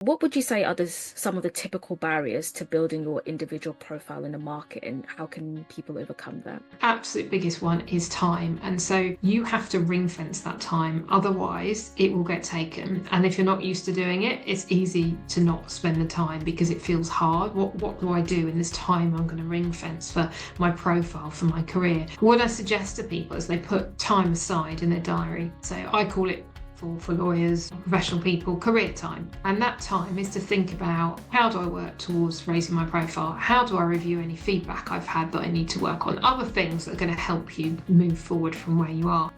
What would you say are some of the typical barriers to building your individual profile in the market, and how can people overcome that? Absolute biggest one is time. And so you have to ring fence that time. Otherwise, it will get taken. And if you're not used to doing it, it's easy to not spend the time because it feels hard. What do I do in this time I'm going to ring fence for my profile, for my career? What I suggest to people is they put time aside in their diary. So I call it, for lawyers, professional people, career time. And that time is to think about, how do I work towards raising my profile? How do I review any feedback I've had that I need to work on? Other things that are going to help you move forward from where you are.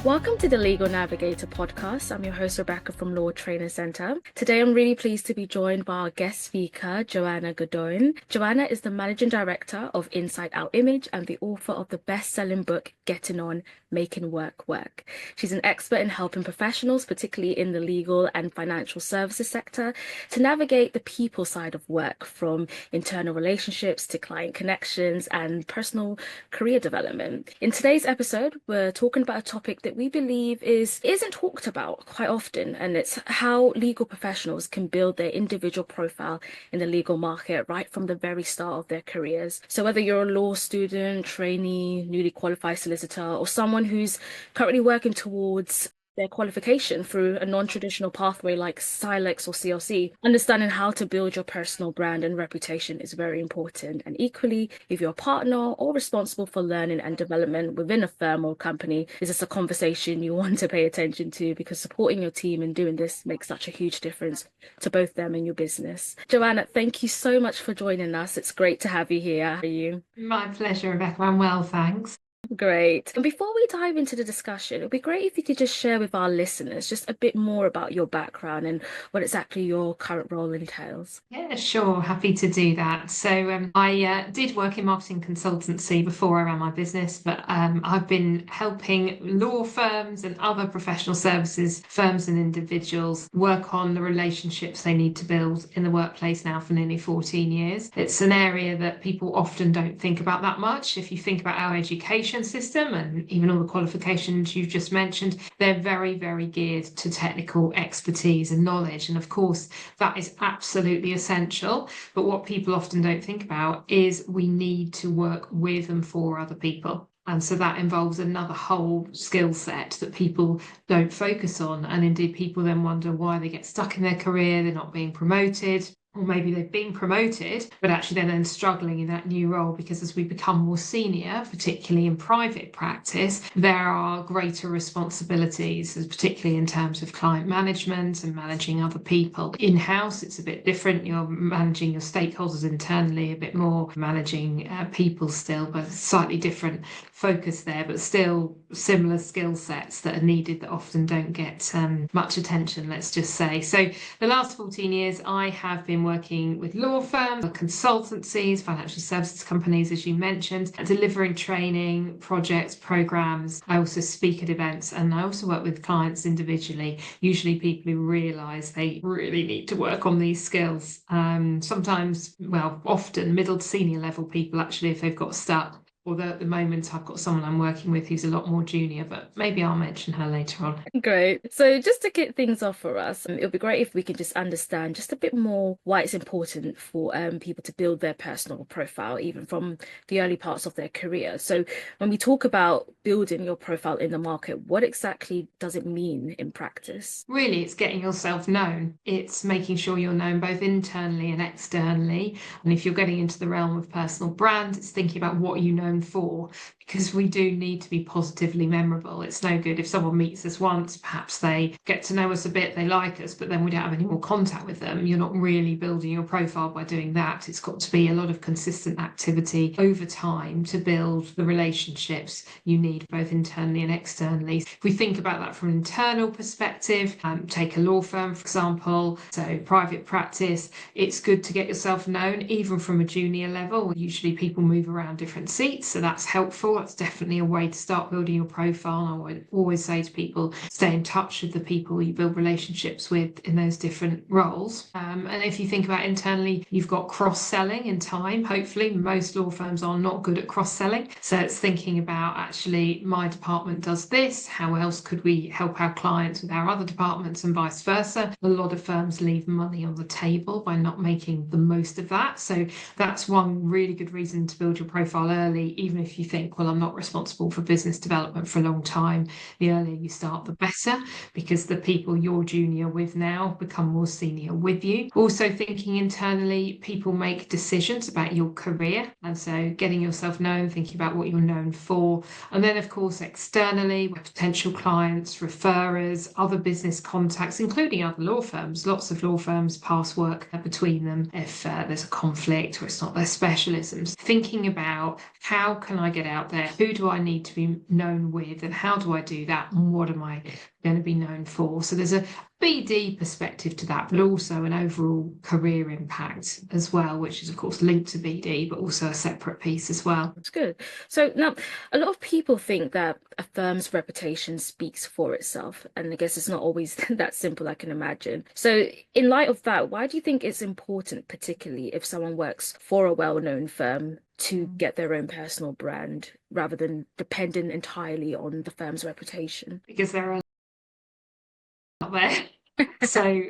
Welcome to the Legal Navigator Podcast. I'm your host, Rebecca from Law Training Centre. Today, I'm really pleased to be joined by our guest speaker, Joanna Gaudoin. Joanna is the Managing Director of Inside Out Image and the author of the best-selling book, Getting On, Making Work Work. She's an expert in helping professionals, particularly in the legal and financial services sector, to navigate the people side of work, from internal relationships to client connections and personal career development. In today's episode, we're talking about a topic that we believe isn't talked about quite often, and it's how legal professionals can build their individual profile in the legal market right from the very start of their careers. So whether you're a law student, trainee, newly qualified solicitor, or someone who's currently working towards their qualification through a non-traditional pathway like CILEX or CLC, understanding how to build your personal brand and reputation is very important. And equally, if you're a partner or responsible for learning and development within a firm or company, this is a conversation you want to pay attention to, because supporting your team in doing this makes such a huge difference to both them and your business. Joanna, thank you so much for joining us. It's great to have you here. How are you? My pleasure, Rebecca. I'm well, thanks. Great. And before we dive into the discussion, it would be great if you could just share with our listeners just a bit more about your background and what exactly your current role entails. Yeah, sure. Happy to do that. So I did work in marketing consultancy before I ran my business, but I've been helping law firms and other professional services firms and individuals work on the relationships they need to build in the workplace now for nearly 14 years. It's an area that people often don't think about that much. If you think about our education system and even all the qualifications you've just mentioned, they're very, very geared to technical expertise and knowledge. And of course, that is absolutely essential. But what people often don't think about is we need to work with and for other people. And so that involves another whole skill set that people don't focus on. And indeed, people then wonder why they get stuck in their career, they're not being promoted. Or maybe they've been promoted, but actually they're then struggling in that new role, because as we become more senior, particularly in private practice, there are greater responsibilities, particularly in terms of client management and managing other people. In-house, it's a bit different. You're managing your stakeholders internally a bit more, managing people still, but slightly different focus there, but still similar skill sets that are needed that often don't get much attention, let's just say. So the last 14 years, I have been working with law firms, consultancies, financial services companies, as you mentioned, delivering training, projects, programs. I also speak at events, and I also work with clients individually, usually people who realise they really need to work on these skills. Sometimes, often middle to senior level people, actually, if they've got stuck. Although at the moment I've got someone I'm working with who's a lot more junior, but maybe I'll mention her later on. Great. So just to kick things off for us, it would be great if we could just understand just a bit more why it's important for people to build their personal profile, even from the early parts of their career. So when we talk about building your profile in the market, what exactly does it mean in practice? Really, it's getting yourself known. It's making sure you're known both internally and externally. And if you're getting into the realm of personal brand, it's thinking about what you know for, because we do need to be positively memorable. It's no good if someone meets us once, perhaps they get to know us a bit, they like us, but then we don't have any more contact with them. You're not really building your profile by doing that. It's got to be a lot of consistent activity over time to build the relationships you need both internally and externally. If we think about that from an internal perspective, take a law firm, for example, so private practice, it's good to get yourself known even from a junior level. Usually people move around different seats. meet. So that's helpful. That's definitely a way to start building your profile. And I would always say to people, stay in touch with the people you build relationships with in those different roles. And if you think about internally, you've got cross-selling in time. Hopefully, most law firms are not good at cross-selling. So it's thinking about, actually, my department does this. How else could we help our clients with our other departments, and vice versa? A lot of firms leave money on the table by not making the most of that. So that's one really good reason to build your profile early, even if you think, well, I'm not responsible for business development for a long time. The earlier you start, the better, because the people you're junior with now become more senior with you. Also thinking internally, people make decisions about your career, and so getting yourself known, thinking about what you're known for. And then of course externally, potential clients, referrers, other business contacts, including other law firms. Lots of law firms pass work between them if there's a conflict or it's not their specialisms. Thinking about, how can I get out there? Who do I need to be known with, and how do I do that, and what am I going to be known for? So there's a BD perspective to that, but also an overall career impact as well, which is of course linked to BD, but also a separate piece as well. That's good. So now, a lot of people think that a firm's reputation speaks for itself, and I guess it's not always that simple, I can imagine. So in light of that, why do you think it's important, particularly if someone works for a well-known firm, to get their own personal brand rather than depending entirely on the firm's reputation? Because there are out there. So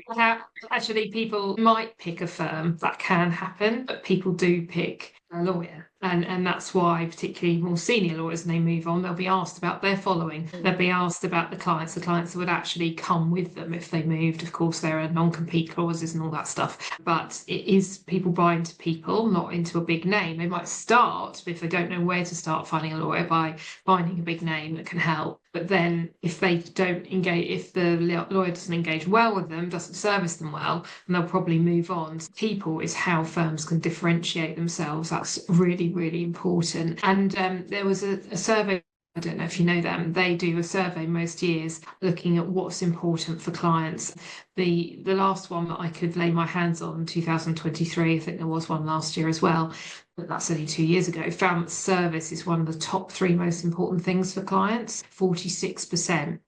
actually people might pick a firm, that can happen, but people do pick a lawyer. And that's why particularly more senior lawyers, when they move on, they'll be asked about their following. They'll be asked about the clients that would actually come with them if they moved. Of course, there are non-compete clauses and all that stuff. But it is people buy into people, not into a big name. They might start, if they don't know where to start finding a lawyer, by finding a big name that can help. But then if they don't engage, if the lawyer doesn't engage well with them, doesn't service them well, then they'll probably move on. People is how firms can differentiate themselves. That's really, really important. And there was a survey, I don't know if you know them, they do a survey most years looking at what's important for clients. The last one that I could lay my hands on, 2023, I think there was one last year as well, but that's only 2 years ago, found that service is one of the top 3 most important things for clients, 46%.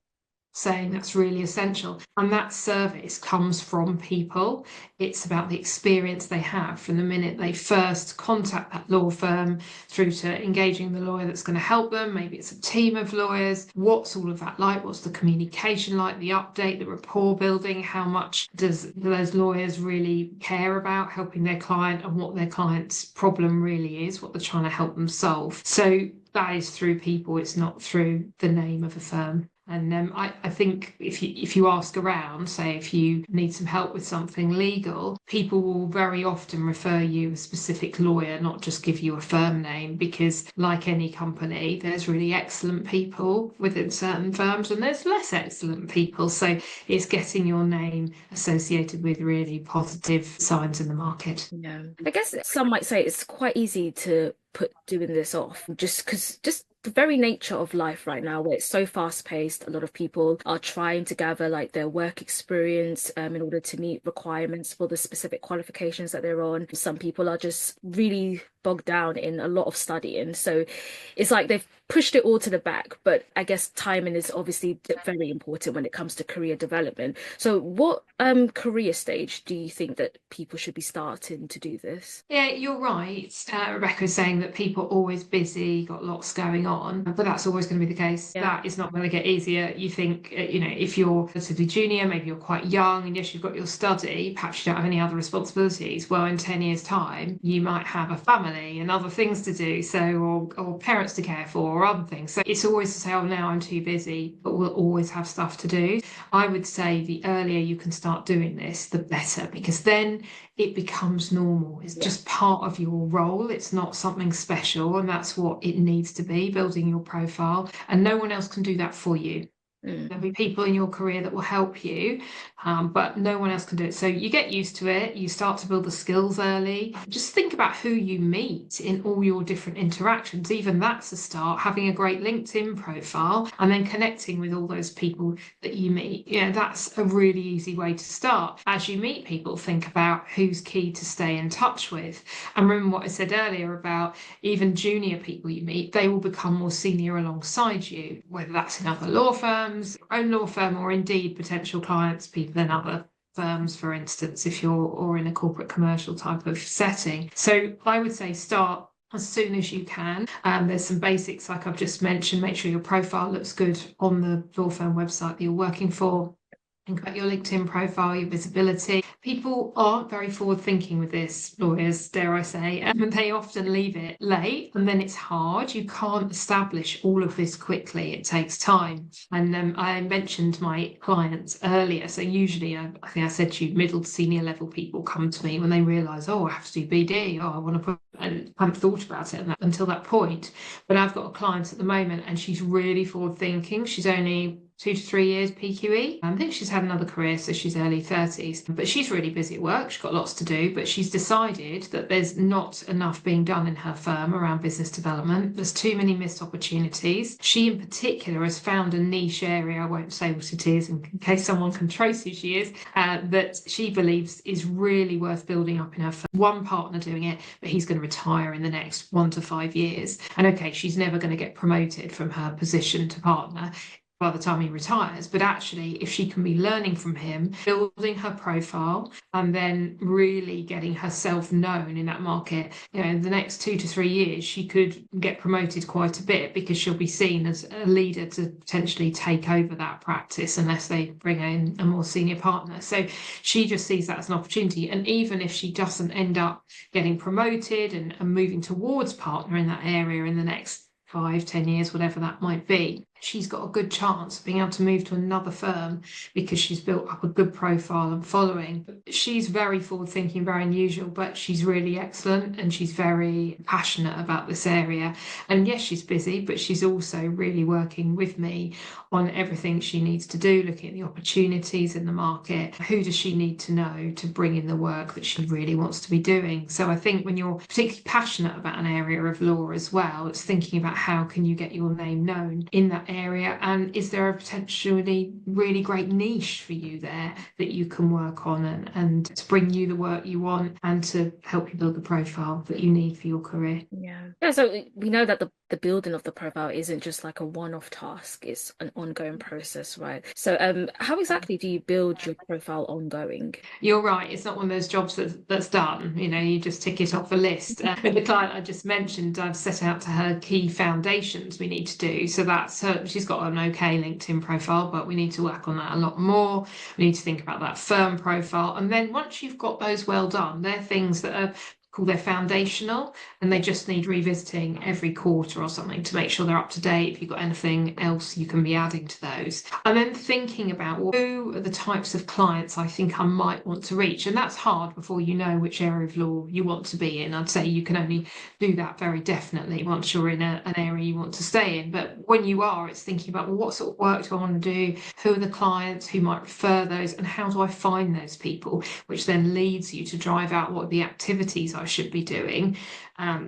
Saying that's really essential. And that service comes from people. It's about the experience they have from the minute they first contact that law firm through to engaging the lawyer that's going to help them. Maybe it's a team of lawyers. What's all of that like? What's the communication like? The update, the rapport building? How much do those lawyers really care about helping their client, and what their client's problem really is, what they're trying to help them solve? So that is through people. It's not through the name of a firm. And I think if you ask around, say if you need some help with something legal, people will very often refer you a specific lawyer, not just give you a firm name, because like any company, there's really excellent people within certain firms and there's less excellent people. So it's getting your name associated with really positive signs in the market. Yeah. I guess some might say it's quite easy to put doing this off just the very nature of life right now, where it's so fast paced. A lot of people are trying to gather like their work experience in order to meet requirements for the specific qualifications that they're on. Some people are just really bogged down in a lot of studying. So it's like they've pushed it all to the back. But I guess timing is obviously very important when it comes to career development. So what career stage do you think that people should be starting to do this? Yeah, you're right. Rebecca is saying that people are always busy, got lots going on, but that's always going to be the case. Yeah. That is not going to get easier. You think, if you're relatively junior, maybe you're quite young, and yes, you've got your study, perhaps you don't have any other responsibilities. Well, in 10 years' time, you might have a family and other things to do, or parents to care for, or other things. So it's always to say, oh, now I'm too busy, but we'll always have stuff to do. I would say the earlier you can start doing this, the better, because then it becomes normal. It's just part of your role. It's not something special, and that's what it needs to be, building your profile. And no one else can do that for you. There'll be people in your career that will help you, but no one else can do it. So you get used to it. You start to build the skills early. Just think about who you meet in all your different interactions. Even that's a start. Having a great LinkedIn profile and then connecting with all those people that you meet. Yeah, that's a really easy way to start. As you meet people, think about who's key to stay in touch with. And remember what I said earlier about even junior people you meet, they will become more senior alongside you, whether that's in other law firms, your own law firm, or indeed potential clients, people in other firms, for instance, if you're or in a corporate commercial type of setting. So I would say start as soon as you can. There's some basics like I've just mentioned. Make sure your profile looks good on the law firm website that you're working for. Think about your LinkedIn profile, your visibility. People aren't very forward thinking with this, lawyers, dare I say, and they often leave it late and then it's hard. You can't establish all of this quickly. It takes time. And I mentioned my clients earlier. So usually, I think I said to you, middle to senior level people come to me when they realise, oh, I have to do BD. Oh, I want to put, and I haven't thought about it until that point. But I've got a client at the moment and she's really forward thinking. She's only 2 to 3 years PQE. I think she's had another career, so she's early 30s. But she's really busy at work. She's got lots to do, but she's decided that there's not enough being done in her firm around business development. There's too many missed opportunities. She in particular has found a niche area, I won't say what it is in case someone can trace who she is, that she believes is really worth building up in her firm. One partner doing it, but he's going to retire in the next 1 to 5 years. And okay, she's never going to get promoted from her position to partner by the time he retires, but actually if she can be learning from him, building her profile and then really getting herself known in that market, in the next 2 to 3 years she could get promoted quite a bit because she'll be seen as a leader to potentially take over that practice unless they bring in a more senior partner. So she just sees that as an opportunity, and even if she doesn't end up getting promoted and moving towards partner in that area in the next 5, 10 years, whatever that might be, she's got a good chance of being able to move to another firm because she's built up a good profile and following. She's very forward thinking, very unusual, but she's really excellent and she's very passionate about this area. And yes, she's busy, but she's also really working with me on everything she needs to do, looking at the opportunities in the market. Who does she need to know to bring in the work that she really wants to be doing? So I think when you're particularly passionate about an area of law as well, it's thinking about how can you get your name known in that area, and is there a potentially really great niche for you there that you can work on and to bring you the work you want and to help you build the profile that you need for your career. Yeah, so we know that the building of the profile isn't just like a one-off task, it's an ongoing process, right? So how exactly do you build your profile ongoing? You're right, it's not one of those jobs that's done, you just tick it off a list. With the client I just mentioned, I've set out to her key foundations we need to do. So that's her, she's got an okay LinkedIn profile, but we need to work on that a lot more. We need to think about that firm profile. And then once you've got those well done, they're things that are they're foundational and they just need revisiting every quarter or something to make sure they're up to date. If you've got anything else you can be adding to those, and then thinking about who are the types of clients I think I might want to reach. And that's hard before you know which area of law you want to be in. I'd say you can only do that very definitely once you're in an area you want to stay in. But when you are, it's thinking about, well, what sort of work do I want to do, who are the clients who might refer those, and how do I find those people, which then leads you to drive out what are the activities I should be doing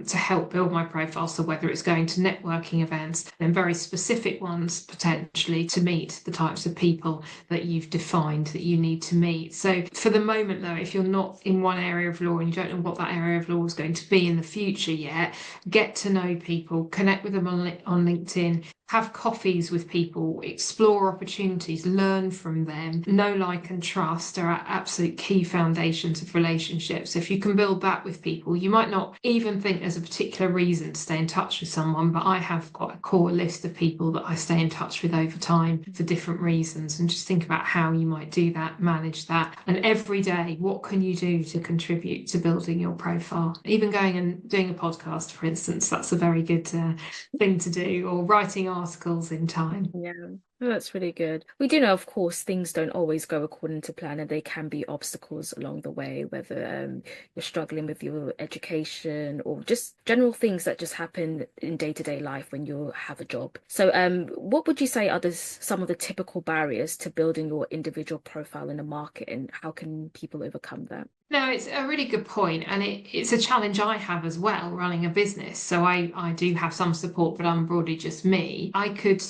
to help build my profile. So whether it's going to networking events, then very specific ones potentially to meet the types of people that you've defined that you need to meet. So for the moment though, if you're not in one area of law and you don't know what that area of law is going to be in the future yet, get to know people, connect with them on LinkedIn, have coffees with people, explore opportunities, learn from them. Know, like and trust are absolute key foundations of relationships. If you can build that with people, you might not even think there's a particular reason to stay in touch with someone, but I have got a core list of people that I stay in touch with over time for different reasons, and just think about how you might do that, manage that. And every day, what can you do to contribute to building your profile? Even going and doing a podcast, for instance, that's a very good thing to do, or writing articles in time. Yeah. Oh, that's really good. We do know, of course, things don't always go according to plan, and there can be obstacles along the way, whether you're struggling with your education or just general things that just happen in day-to-day life when you have a job. So, what would you say are some of the typical barriers to building your individual profile in the market, and how can people overcome that? No, it's a really good point, and it's a challenge I have as well, running a business. So I do have some support, but I'm broadly just me. I could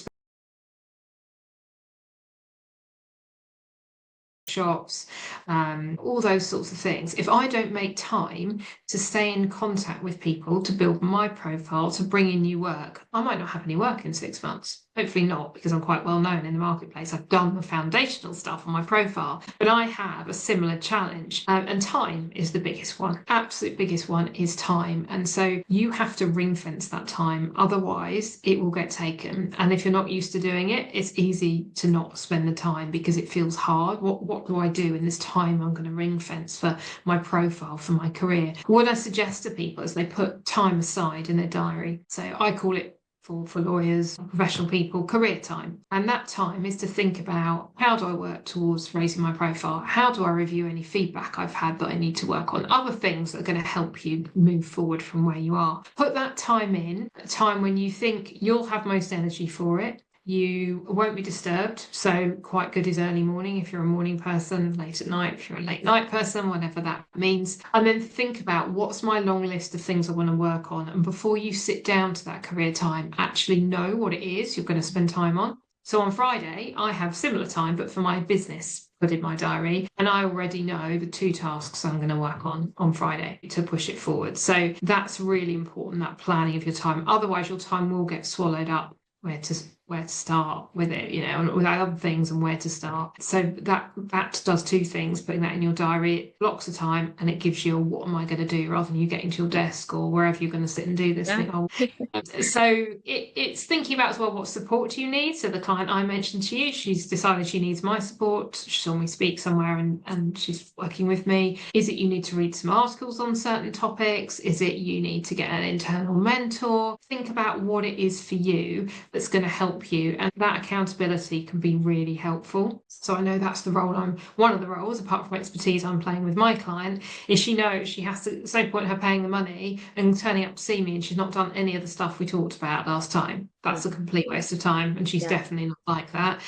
shops, all those sorts of things. If I don't make time to stay in contact with people, to build my profile, to bring in new work, I might not have any work in 6 months. Hopefully not, because I'm quite well known in the marketplace. I've done the foundational stuff on my profile, but I have a similar challenge. And time is the biggest one. Absolute biggest one is time. And so you have to ring fence that time. Otherwise, it will get taken. And if you're not used to doing it, it's easy to not spend the time because it feels hard. What do I do in this time I'm going to ring fence for my profile, for my career? What I suggest to people is they put time aside in their diary. So I call it, for lawyers, professional people, career time. And that time is to think about, how do I work towards raising my profile? How do I review any feedback I've had that I need to work on? Other things that are going to help you move forward from where you are. Put that time in, a time when you think you'll have most energy for it. You won't be disturbed. So quite good is early morning if you're a morning person, late at night if you're a late night person, whatever that means. And then think about, what's my long list of things I want to work on. And before you sit down to that career time, actually know what it is you're going to spend time on. So on Friday, I have similar time, but for my business, put in my diary, and I already know the 2 tasks I'm going to work on Friday to push it forward. So that's really important, that planning of your time. Otherwise, your time will get swallowed up where to start with it, and with other things and where to start. So that does 2 things: putting that in your diary, it blocks the time, and it gives you a what am I going to do, rather than you getting to your desk or wherever you're going to sit and do this thing. So it's thinking about as well, what support do you need? So the client I mentioned to you, she's decided she needs my support. She saw me speak somewhere and she's working with me. Is it you need to read some articles on certain topics? Is it you need to get an internal mentor? Think about what it is for you that's going to help you, and that accountability can be really helpful. So I know that's one of the roles, apart from expertise, I'm playing with my client, is she knows she has to, there's no point in her paying the money and turning up to see me and she's not done any of the stuff we talked about last time. That's a complete waste of time, and she's definitely not like that.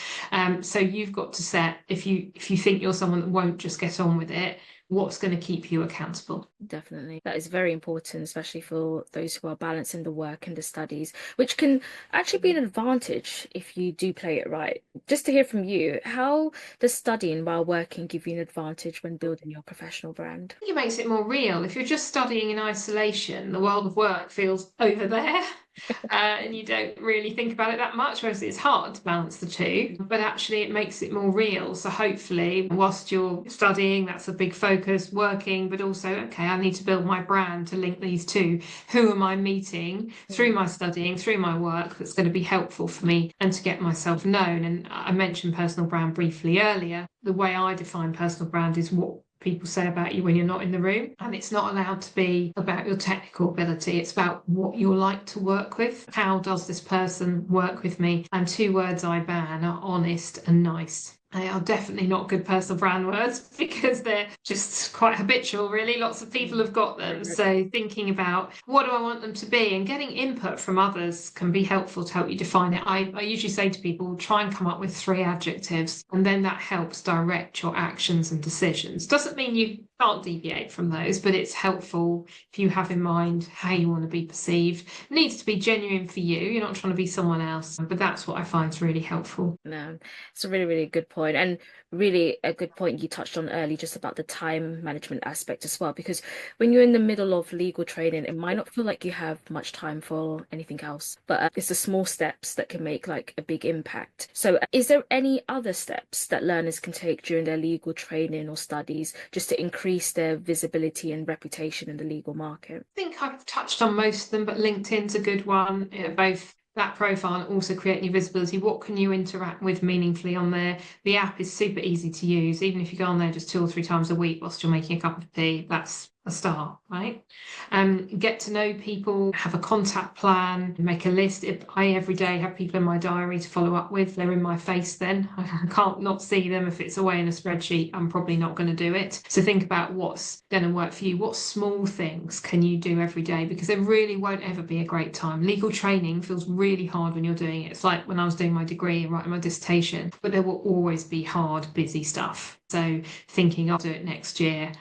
So you've got to set, if you think you're someone that won't just get on with it, what's going to keep you accountable. Definitely. That is very important, especially for those who are balancing the work and the studies, which can actually be an advantage if you do play it right. Just to hear from you, how does studying while working give you an advantage when building your professional brand? I think it makes it more real. If you're just studying in isolation, the world of work feels over there. And you don't really think about it that much, whereas it's hard to balance the 2, but actually it makes it more real. So hopefully whilst you're studying, that's a big focus, working, but also, okay, I need to build my brand to link these 2. Who am I meeting through my studying, through my work, that's going to be helpful for me and to get myself known? And I mentioned personal brand briefly earlier. The way I define personal brand is what people say about you when you're not in the room, and it's not allowed to be about your technical ability. It's about what you're like to work with. How does this person work with me? And 2 words I ban are honest and nice. They are definitely not good personal brand words because they're just quite habitual, really. Lots of people have got them. So thinking about, what do I want them to be, and getting input from others can be helpful to help you define it. I usually say to people, try and come up with 3 adjectives, and then that helps direct your actions and decisions. Doesn't mean you can't deviate from those, but it's helpful if you have in mind how you want to be perceived. It needs to be genuine for you. You're not trying to be someone else, but that's what I find is really helpful. No, it's a really, really good point, and really a good point you touched on early, just about the time management aspect as well. Because when you're in the middle of legal training, it might not feel like you have much time for anything else, but it's the small steps that can make like a big impact. So, is there any other steps that learners can take during their legal training or studies just to increase their visibility and reputation in the legal market? I think I've touched on most of them, but LinkedIn's a good one. Both that profile and also creating your visibility. What can you interact with meaningfully on there? The app is super easy to use. Even if you go on there just 2 or 3 times a week whilst you're making a cup of tea, that's a start, right? Get to know people, have a contact plan, make a list. If I every day have people in my diary to follow up with, they're in my face then. I can't not see them. If it's away in a spreadsheet, I'm probably not going to do it. So think about what's going to work for you. What small things can you do every day? Because there really won't ever be a great time. Legal training feels really hard when you're doing it. It's like when I was doing my degree and writing my dissertation, but there will always be hard, busy stuff. So thinking I'll do it next year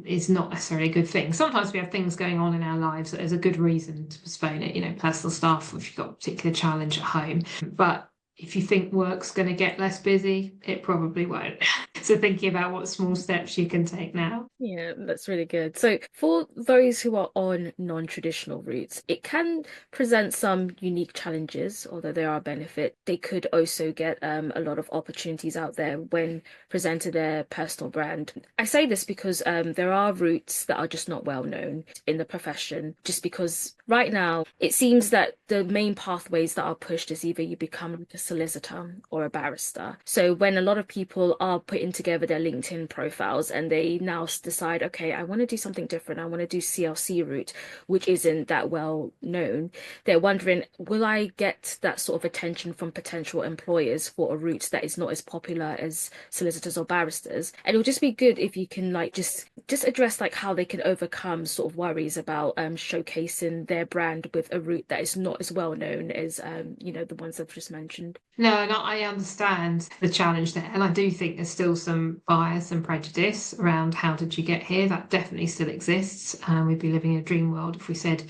is not necessarily a good thing. Sometimes we have things going on in our lives that is a good reason to postpone it, personal stuff, if you've got a particular challenge at home. But if you think work's going to get less busy, it probably won't. So thinking about what small steps you can take now. Yeah, that's really good. So for those who are on non-traditional routes, it can present some unique challenges, although there are benefits. They could also get a lot of opportunities out there when presented their personal brand. I say this because there are routes that are just not well known in the profession, just because right now it seems that the main pathways that are pushed is either you become like a solicitor or a barrister. So when a lot of people are putting together their LinkedIn profiles and they now decide, okay, I want to do something different. I want to do CLC route, which isn't that well known. They're wondering, will I get that sort of attention from potential employers for a route that is not as popular as solicitors or barristers? And it'll just be good if you can like just address like how they can overcome sort of worries about showcasing their brand with a route that is not as well known as the ones I've just mentioned. No, and I understand the challenge there. And I do think there's still some bias and prejudice around how did you get here. That definitely still exists. We'd be living in a dream world if we said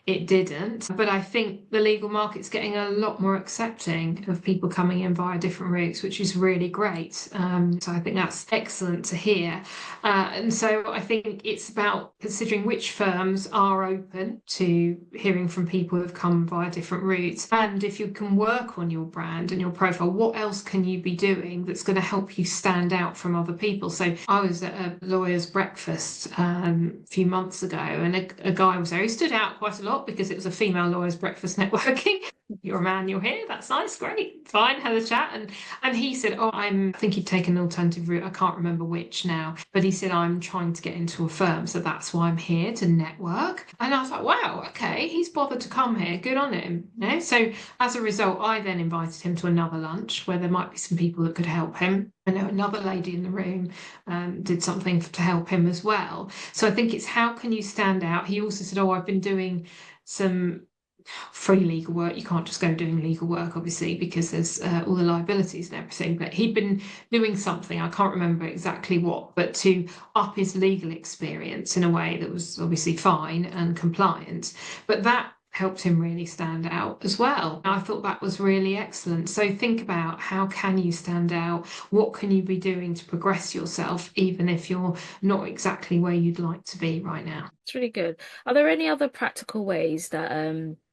it didn't. But I think the legal market's getting a lot more accepting of people coming in via different routes, which is really great. So I think that's excellent to hear. And so I think it's about considering which firms are open to hearing from people who've come via different routes. And if you can work on your brand and your profile, what else can you be doing that's going to help you stand out from other people? So I was at a lawyer's breakfast a few months ago, and a guy was there. He stood out quite a lot because it was a female lawyers breakfast networking. You're a man, you're here, that's nice, great, fine, had a chat. And he said, I think he'd taken an alternative route, I can't remember which now, but he said, I'm trying to get into a firm, so that's why I'm here, to network. And I was like, wow, okay, he's bothered to come here, good on him. So as a result, I then invited him to another lunch where there might be some people that could help him. I know another lady in the room did something to help him as well. So I think it's how can you stand out? He also said, I've been doing some free legal work. You can't just go doing legal work, obviously, because there's all the liabilities and everything. But he'd been doing something, I can't remember exactly what, but to up his legal experience in a way that was obviously fine and compliant. But that helped him really stand out as well. I thought that was really excellent. So think about how can you stand out? What can you be doing to progress yourself, even if you're not exactly where you'd like to be right now? It's really good. Are there any other practical ways that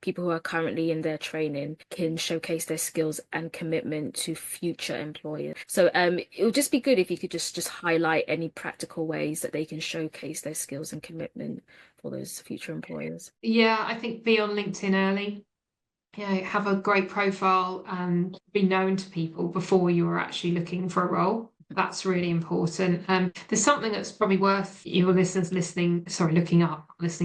people who are currently in their training can showcase their skills and commitment to future employers? So it would just be good if you could just highlight any practical ways that they can showcase their skills and commitment for those future employers. Yeah, I think be on LinkedIn early. Have a great profile and be known to people before you're actually looking for a role. That's really important. There's something that's probably worth your listeners looking up is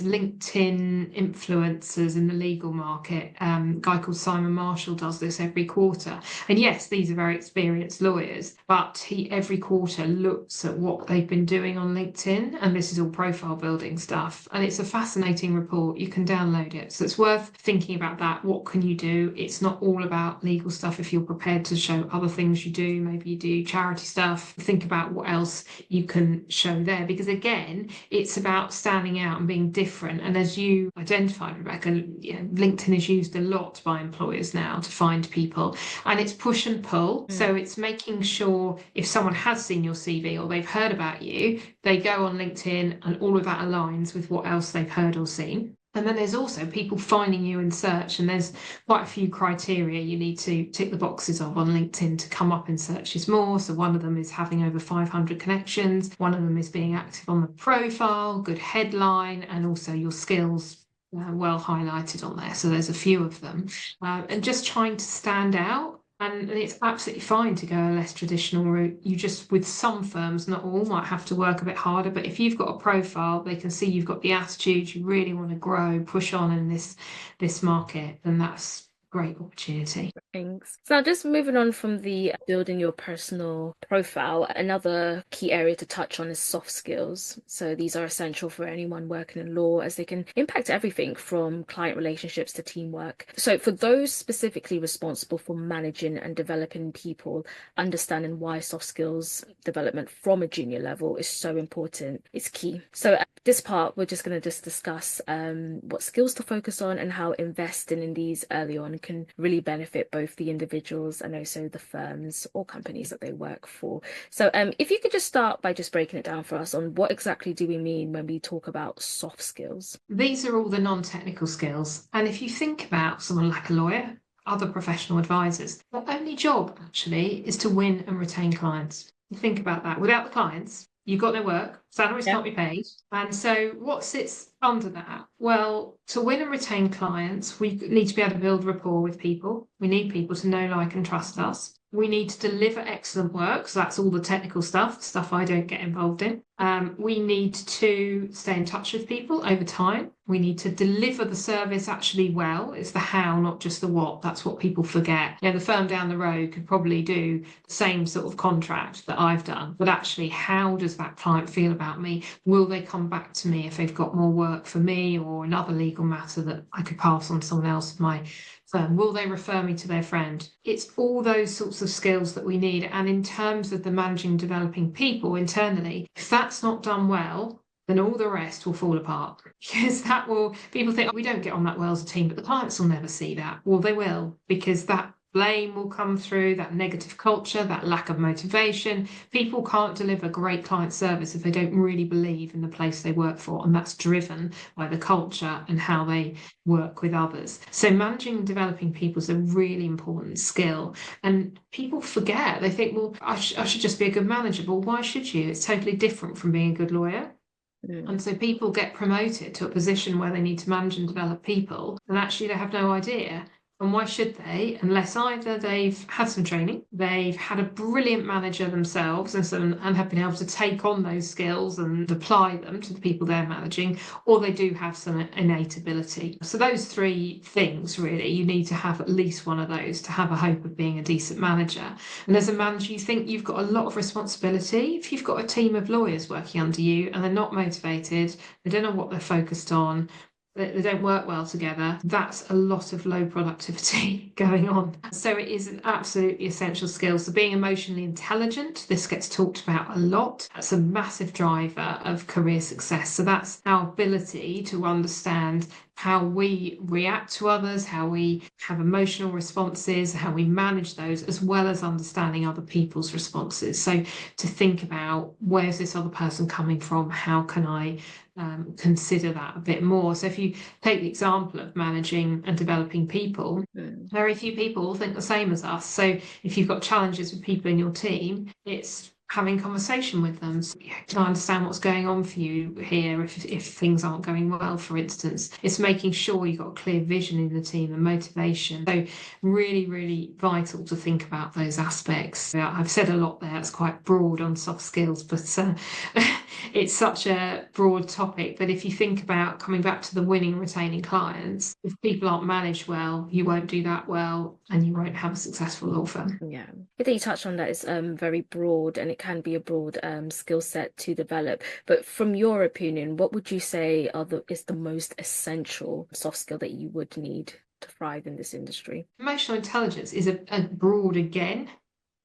LinkedIn influencers in the legal market. A guy called Simon Marshall does this every quarter. And yes, these are very experienced lawyers, but he every quarter looks at what they've been doing on LinkedIn. And this is all profile building stuff. And it's a fascinating report. You can download it. So it's worth thinking about that. What can you do? It's not all about legal stuff if you're prepared to show other things you do. Maybe you do charity stuff. Think about what else you can show there, because again, it's about standing out and being different. And as you identified, Rebecca, LinkedIn is used a lot by employers now to find people, and it's push and pull. So it's making sure if someone has seen your CV or they've heard about you, they go on LinkedIn and all of that aligns with what else they've heard or seen. And then there's also people finding you in search, and there's quite a few criteria you need to tick the boxes of on LinkedIn to come up in searches more. So one of them is having over 500 connections. One of them is being active on the profile, good headline, and also your skills well highlighted on there. So there's a few of them. And just trying to stand out And it's absolutely fine to go a less traditional route. You just, with some firms, not all, might have to work a bit harder. But if you've got a profile, they can see you've got the attitude, you really want to grow, push on in this market, then that's a great opportunity. Thanks. So now just moving on from the building your personal profile, another key area to touch on is soft skills. So these are essential for anyone working in law as they can impact everything from client relationships to teamwork. So for those specifically responsible for managing and developing people, understanding why soft skills development from a junior level is so important is key. So at this part, we're just going to discuss what skills to focus on and how investing in these early on can really benefit both the individuals and also the firms or companies that they work for. So if you could just start by just breaking it down for us on what exactly do we mean when we talk about soft skills? These are all the non-technical skills. And if you think about someone like a lawyer, other professional advisors, their only job actually is to win and retain clients. You think about that. Without the clients, you've got no work, salaries can't be paid. And so what sits under that? Well, to win and retain clients, we need to be able to build rapport with people. We need people to know, like, and trust us. We need to deliver excellent work. So that's all the technical stuff I don't get involved in. We need to stay in touch with people over time. We need to deliver the service actually well. It's the how, not just the what. That's what people forget. You know, the firm down the road could probably do the same sort of contract that I've done, but actually, how does that client feel about me? Will they come back to me if they've got more work for me or another legal matter that I could pass on to someone else in my firm? Will they refer me to their friend? It's all those sorts of skills that we need. And in terms of the managing, developing people internally, if that's not done well, then all the rest will fall apart. Because people think, oh, we don't get on that well as a team, but the clients will never see that. Well, they will, because that blame will come through, that negative culture, that lack of motivation. People can't deliver great client service if they don't really believe in the place they work for, and that's driven by the culture and how they work with others. So managing and developing people is a really important skill, and people forget. They think, well, I should just be a good manager. Well, why should you? It's totally different from being a good lawyer. And so people get promoted to a position where they need to manage and develop people, and actually they have no idea. And why should they? Unless either they've had some training, they've had a brilliant manager themselves and have been able to take on those skills and apply them to the people they're managing, or they do have some innate ability. So those three things, really, you need to have at least one of those to have a hope of being a decent manager. And as a manager, you think you've got a lot of responsibility. If you've got a team of lawyers working under you and they're not motivated, they don't know what they're focused on, they don't work well together, that's a lot of low productivity going on. So it is an absolutely essential skill. So being emotionally intelligent, this gets talked about a lot. That's a massive driver of career success. So that's our ability to understand how we react to others, how we have emotional responses, how we manage those, as well as understanding other people's responses. So to think about, where's this other person coming from? How can I consider that a bit more? So if you take the example of managing and developing people, very few people think the same as us. So if you've got challenges with people in your team, it's having conversation with them. So, can I understand what's going on for you here if things aren't going well, for instance? It's making sure you've got a clear vision in the team and motivation. So really, really vital to think about those aspects. I've said a lot there. It's quite broad on soft skills, but it's such a broad topic. But if you think about coming back to the winning and retaining clients, if people aren't managed well, you won't do that well and you won't have a successful law firm. Yeah, I think you touched on that. It's very broad, and it can be a broad skill set to develop. But from your opinion, what would you say is the most essential soft skill that you would need to thrive in this industry? Emotional intelligence is a broad again.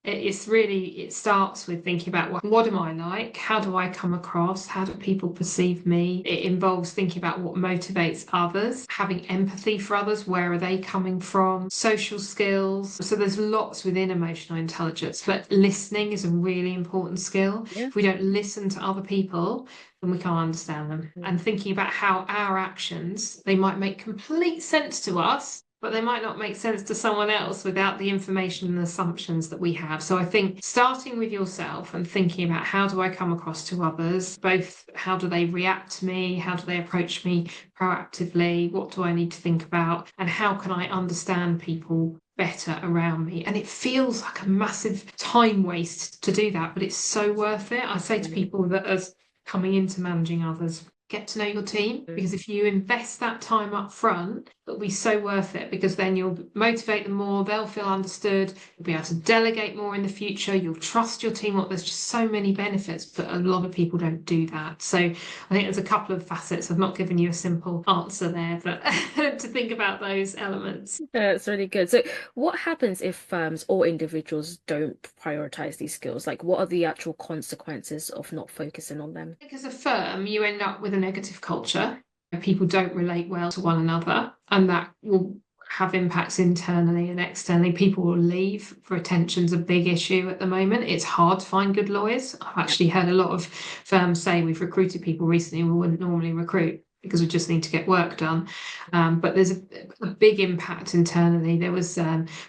It starts with thinking about what am I like? How do I come across? How do people perceive me? It involves thinking about what motivates others, having empathy for others. Where are they coming from? Social skills. So there's lots within emotional intelligence, but listening is a really important skill. Yeah. If we don't listen to other people, then we can't understand them. And thinking about how our actions, they might make complete sense to us, but they might not make sense to someone else without the information and assumptions that we have. So I think starting with yourself and thinking about, how do I come across to others, both how do they react to me, how do they approach me proactively, what do I need to think about, and how can I understand people better around me. And it feels like a massive time waste to do that, but it's so worth it. I say to people that are coming into managing others, get to know your team, because if you invest that time up front, it'll be so worth it, because then you'll motivate them more, they'll feel understood, you'll be able to delegate more in the future, you'll trust your team. Well, there's just so many benefits, but a lot of people don't do that. So I think there's a couple of facets. I've not given you a simple answer there, but to think about those elements. That's really good. So, what happens if firms or individuals don't prioritize these skills? Like, what are the actual consequences of not focusing on them? I think as a firm, you end up with a negative culture. People don't relate well to one another, and that will have impacts internally and externally. People will leave. Retention's a big issue at the moment. It's hard to find good lawyers. I've actually heard a lot of firms say we've recruited people recently we wouldn't normally recruit because we just need to get work done. But there's a big impact internally. There was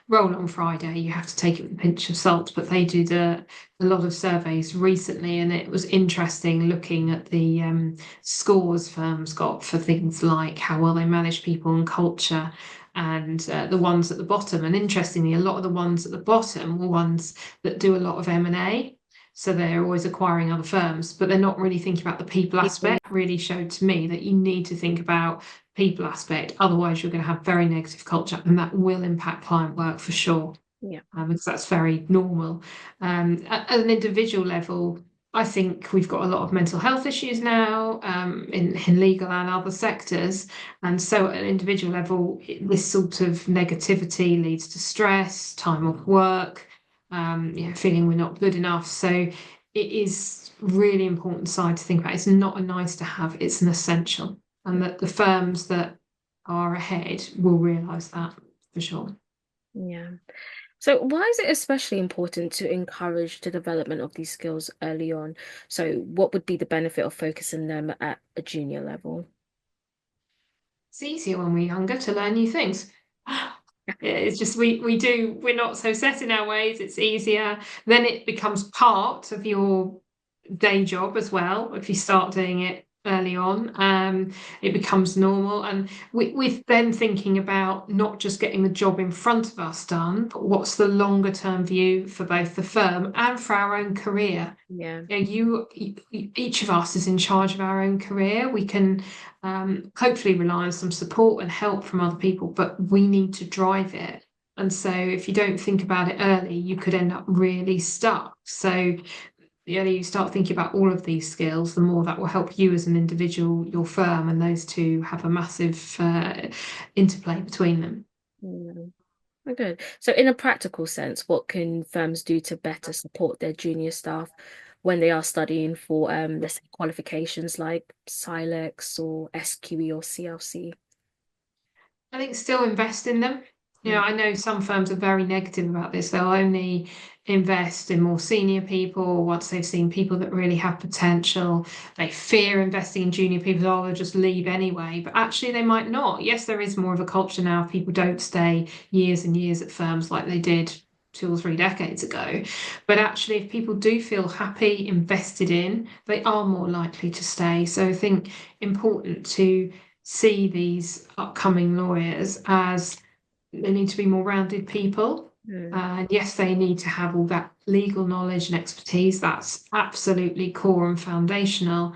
Roll on Friday. You have to take it with a pinch of salt, but they did a lot of surveys recently, and it was interesting looking at the scores firms got for things like how well they manage people and culture, and the ones at the bottom. And interestingly, a lot of the ones at the bottom were ones that do a lot of M&A. So they're always acquiring other firms, but they're not really thinking about the people aspect. It really showed to me that you need to think about people aspect. Otherwise, you're going to have very negative culture, and that will impact client work for sure. Yeah. Because that's very normal. At an individual level, I think we've got a lot of mental health issues now in legal and other sectors. And so at an individual level, this sort of negativity leads to stress, time off work, feeling we're not good enough. So it is really important side to think about. It's not a nice to have, it's an essential. And that the firms that are ahead will realise that for sure. Yeah. So, why is it especially important to encourage the development of these skills early on? So, what would be the benefit of focusing them at a junior level? It's easier when we're younger to learn new things. It's just we're not so set in our ways. It's easier. Then it becomes part of your day job as well. If you start doing it early on, it becomes normal. And we're then thinking about not just getting the job in front of us done, but what's the longer term view for both the firm and for our own career. Yeah. Each of us is in charge of our own career. We can hopefully rely on some support and help from other people, but we need to drive it. And so if you don't think about it early, you could end up really stuck. So the earlier you start thinking about all of these skills, the more that will help you as an individual, your firm, and those two have a massive interplay between them. Yeah. Oh, good. So, in a practical sense, what can firms do to better support their junior staff when they are studying for, let's say, qualifications like CILEX or SQE or CLC? I think still invest in them. Mm. I know some firms are very negative about this. They'll only invest in more senior people once they've seen people that really have potential. They fear investing in junior people, oh, they'll just leave anyway. But actually, they might not. Yes, there is more of a culture now. People don't stay years and years at firms like they did 2 or 3 decades ago. But actually, if people do feel happy, invested in, they are more likely to stay. So I think important to see these upcoming lawyers as they need to be more rounded people. And yes, they need to have all that legal knowledge and expertise. That's absolutely core and foundational.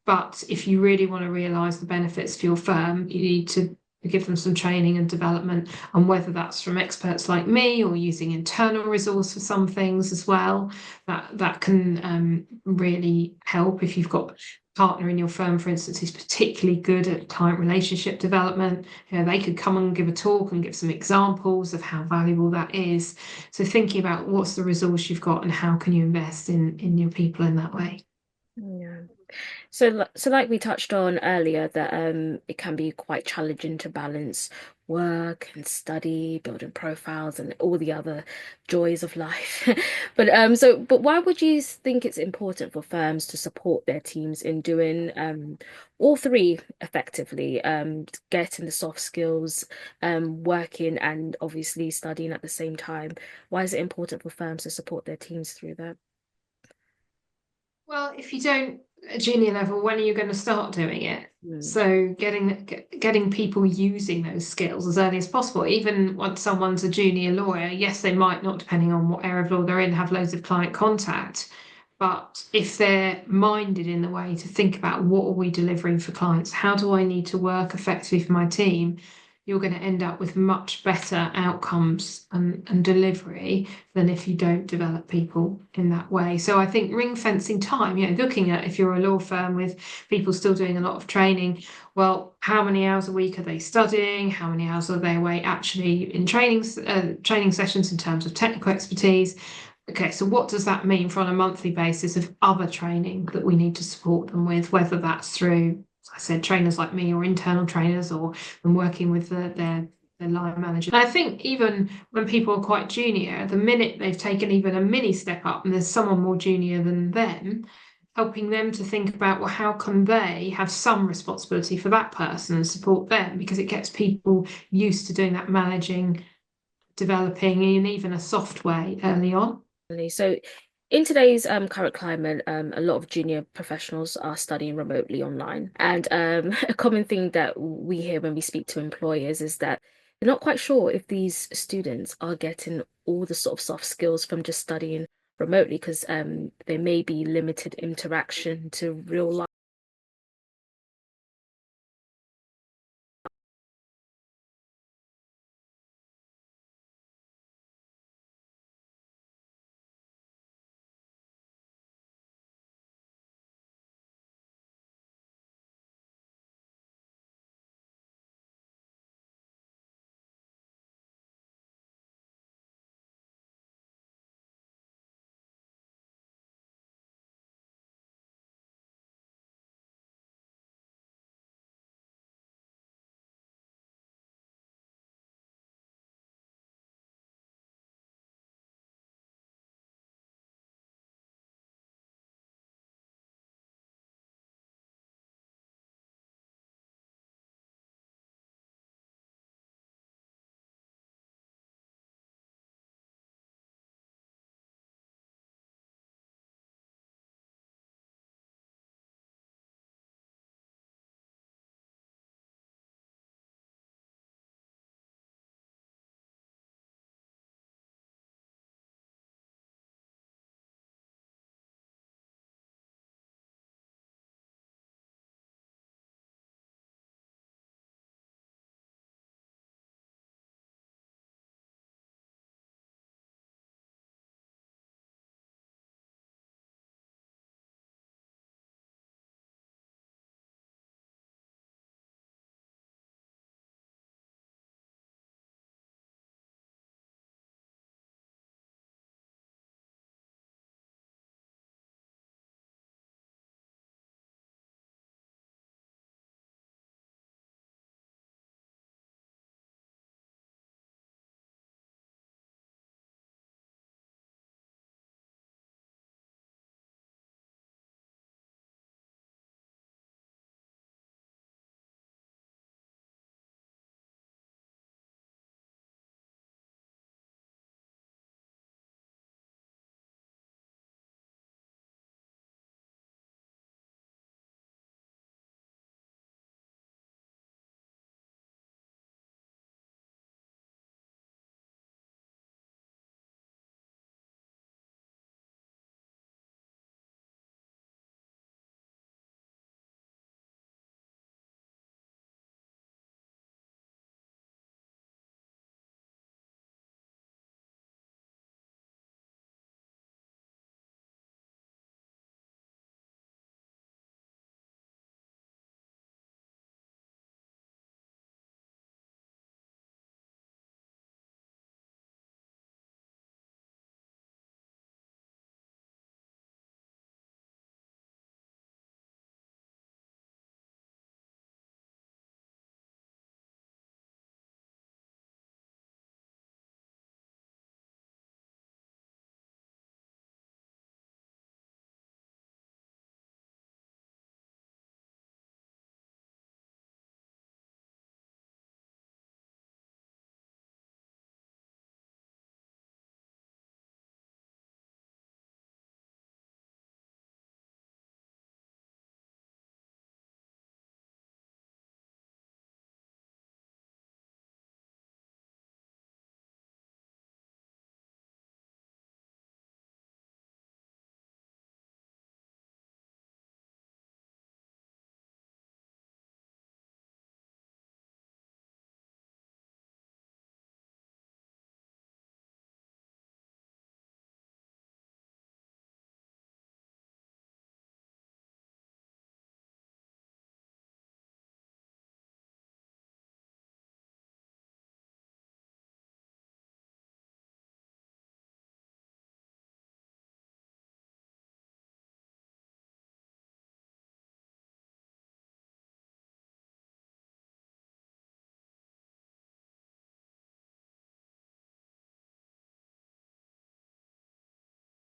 But if you really want to realise the benefits for your firm, you need to give them some training and development, and whether that's from experts like me or using internal resource for some things as well, that can really help. If you've got partner in your firm, for instance, who's particularly good at client relationship development, they could come and give a talk and give some examples of how valuable that is. So thinking about what's the resource you've got and how can you invest in your people in that way. Yeah. So like we touched on earlier, that it can be quite challenging to balance work and study, building profiles, and all the other joys of life. But why would you think it's important for firms to support their teams in doing all three effectively, getting the soft skills, working, and obviously studying at the same time? Why is it important for firms to support their teams through that? Well, if you don't a junior level, when are you going to start doing it? Mm. So getting people using those skills as early as possible. Even once someone's a junior lawyer, yes, they might not, depending on what area of law they're in, have loads of client contact. But if they're minded in the way to think about what are we delivering for clients, how do I need to work effectively for my team, you're going to end up with much better outcomes and delivery than if you don't develop people in that way. So I think ring fencing time, looking at, if you're a law firm with people still doing a lot of training, well, how many hours a week are they studying? How many hours are they away actually in training sessions in terms of technical expertise? Okay, so what does that mean for on a monthly basis of other training that we need to support them with, whether that's through, as I said, trainers like me or internal trainers, or when working with their line manager. And I think even when people are quite junior, the minute they've taken even a mini step up and there's someone more junior than them, helping them to think about, well, how can they have some responsibility for that person and support them, because it gets people used to doing that managing, developing in even a soft way early on. So in today's current climate, a lot of junior professionals are studying remotely online. And a common thing that we hear when we speak to employers is that they're not quite sure if these students are getting all the sort of soft skills from just studying remotely, because there may be limited interaction to real